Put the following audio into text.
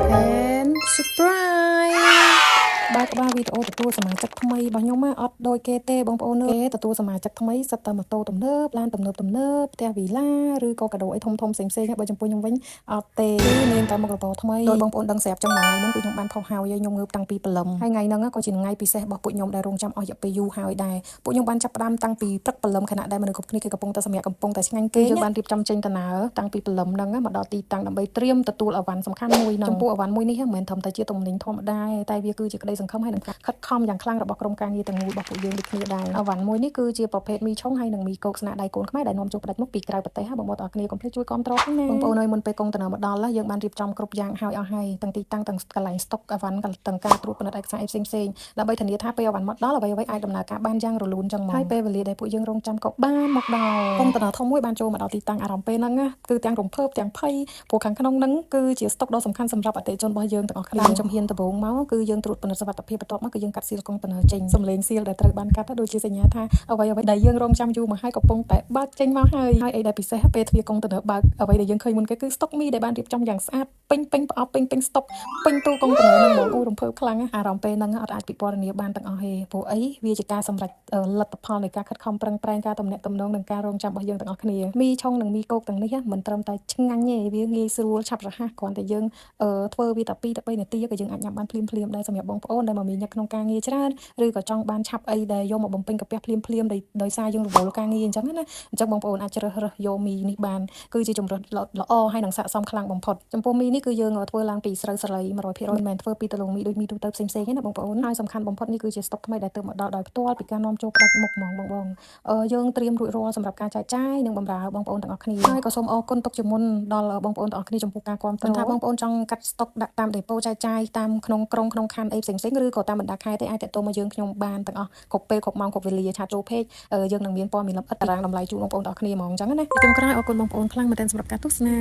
and surprise បើកវីដេអូទទួលសមាជិកថ្មីរបស់ខ្ញុំអត់ដូចគេទេបងប្អូនគេទទួលសមាជិកថ្មីសិតតែម៉ូតូទំនើបឡានទំនើបផ្ទះវីឡាឬក៏កាដូអីធំផ្សេងបើចំពោះខ្ញុំវិញអត់ទេមានតែមុខរបរថ្មីដោយបងប្អូនដឹងស្រាប់ចឹងថ្ងៃហ្នឹងគឺខ្ញុំបានផុសហើយខ្ញុំងើបតាំងពីព្រលឹមហើយថ្ងៃហ្នឹងក៏ជាថ្ងៃពិសេសរបស់ពួកខ្ញុំដែលរងចាំអស់រយៈពេលយូរហើយដែរពួកខ្ញុំបានចាប់ផ្ដើមតាំងពីព្រឹកព្រលឹមខណៈដែលមនុស្សគ្រប់គ្នាគេកំពុងតែសម្រាប់កំពុងតែឆ្ងាញ់គេយើងបានរៀបចំចេញដំណើរតាំងពីព្រលឹមហ្នឹងមកដល់ទីតាំងដើម្បីត្រៀមទទួលអវ៉ាន់សំខាន់មួយហ្នឹងចំពោះអវ៉ាន់មួយនេះមិនមែនត្រឹមតែជាទំនិញធម្មតាតែវាគឺជាក្តីសង្ឃឹមហើយនឹងការខិតខំយ៉ាងខ្លាំងរបស់ក្រុមការងារទាំងមូលរបស់ពួកយើងដូចគ្នាដែរអវ៉ាន់មួយនេះគឺជាប្រភេទមីឆុងហើយនឹងមីកោកស្នាដៃកូនខ្មែរដែលនាំចូលផ្ដាច់មុខពីក្រៅប្រទេសហើយបងប្អូនទាំងអស់គ្នាកុំភ្លេចជួយគាំទ្រផងណាបងប្អូនអើយមុនពេលកុងតឺន័រមកដល់យើងបានរៀបចំគ្រប់យ៉ាងហើយអស់ហើយទាំងទីតាំងទាំងកន្លែងស្តុកអវ៉ាន់ទាំងការត្រួតពិនិត្យឯកសារផ្សេងដើម្បីធានាថាពេលអវ៉ាន់មកដល់អ្វីអាចដំណើរការបានយ៉ាងរលូនចឹងមកហើយពេលវេលាដែលពួកយើងរងចាំក៏បានមកដល់កុងតឺន័រធំមួយបានចូលមកដល់ទីតាំងអារម្មណ៍ពេលហ្នឹងគឺទាំងរំភើបទាំងភ័យព្រោះខាងក្នុងហ្នឹងគឺជាស្តុកដ៏សំខាន់សម្រាប់អតិថិជនរបស់យើងទាំងអស់គ្នាជំហានដំបូងមកគឺយើងត្រួតពិនិត្យសុវត្ថិភាពបន្ទាប់មកគឺយើងកាត់សៀលកុងតឺន័រចេញសំឡេងសៀលដែលត្រូវបានកាត់ដូចជាសញ្ញាថាអ្វីដែលយើងរងចាំយូរមកហើយកំពុងតែបើកចេញមកហើយអីដែលពិសេសពេលទ្វារកុងតឺន័របើកអ្វីដែលយើងឃើញមុនគេគឺស្តុកមីដែលបានរៀបចំយ៉ាងស្អាតពេញប្រអប់ពេញស្តុកពេញទូកុងតឺន័រហ្នឹងហ្មងអូរំភើបខ្លាំងអារម្មណ៍ពេលហ្នឹងអត់អាចពិពណ៌នាបានទាំងអស់ទេព្រោះអីវាជាការសម្រេចលទ្ធផលនៃការខិតខំប្រឹងប្រែងការទំនាក់ទំនងនិងការរងចាំរបស់យើងទាំងអស់គ្នាមីឆុងនិងមីកោកទាំងនេះមិនត្រឹមតែឆ្ងាញ់ទេវាងាយស្រួលឆាប់រហ័សគ្រាន់តែយើងធ្វើវាតែ2ទៅ3នាទីក៏យើងអាចញ៉ាំបានភ្លាមដែរសម្រាប់បងប្អូនដែលមកមានញឹកក្នុងការងារច្រើនឬក៏ចង់បានឆាប់អីដែលយកមកបំពេញកាពះភ្លាមដោយសារយើងរវល់ការងារអញ្ចឹងណាអញ្ចឹងបងប្អូនអាចជ្រើសរើសយកមីនេះបានគឺជាជម្រើសល្អហើយនឹងស័ក្តិសមខ្លាំងបំផុតចំពោះមីនេះគឺយើងធ្វើឡើងពីស្រូវសាលី 100% មិនមែនធ្វើពីដុល្លារមីដូចមីទូទៅផ្សេងទេណាបងប្អូនហើយសំខាន់បំផុតនេះគឺជាស្តុកថ្មីដែលទើបមកដល់ដោយផ្ទាល់ពីការនាំចូលផ្ដាច់មុខហ្មងបងយើងត្រៀមរួចរាល់សម្រាប់ការចែកចាយនិងបម្រើបងប្អូនទាំងអស់គ្នាហើយក៏សូមអរគុណទុកជាមុនដល់បងប្អូនទាំងអស់គ្នាចំពោះការគាំទ្រថាបងប្អូនចង់កាត់ស្តុកដាក់តាមដេប៉ូចែកចាយតាមក្នុងក្រុងក្នុងខណ្ឌអីផ្សេងឬក៏តាមបណ្ដាខេត្តទេអាចតាក់ទងមកយើងខ្ញុំបានទាំងអស់គ្រប់ពេលគ្រប់ម៉ោងគ្រប់វេលាឆាតចូលពេកយើងនឹងមានព័ត៌មានលម្អិតតារាងតម្លៃជូនបងប្អូនទាំងអស់គ្នាហ្មងអញ្ចឹងណាចុងក្រោយអរគុណបងប្អូនខ្លាំងមែនទែនសម្រាប់ការទស្សនា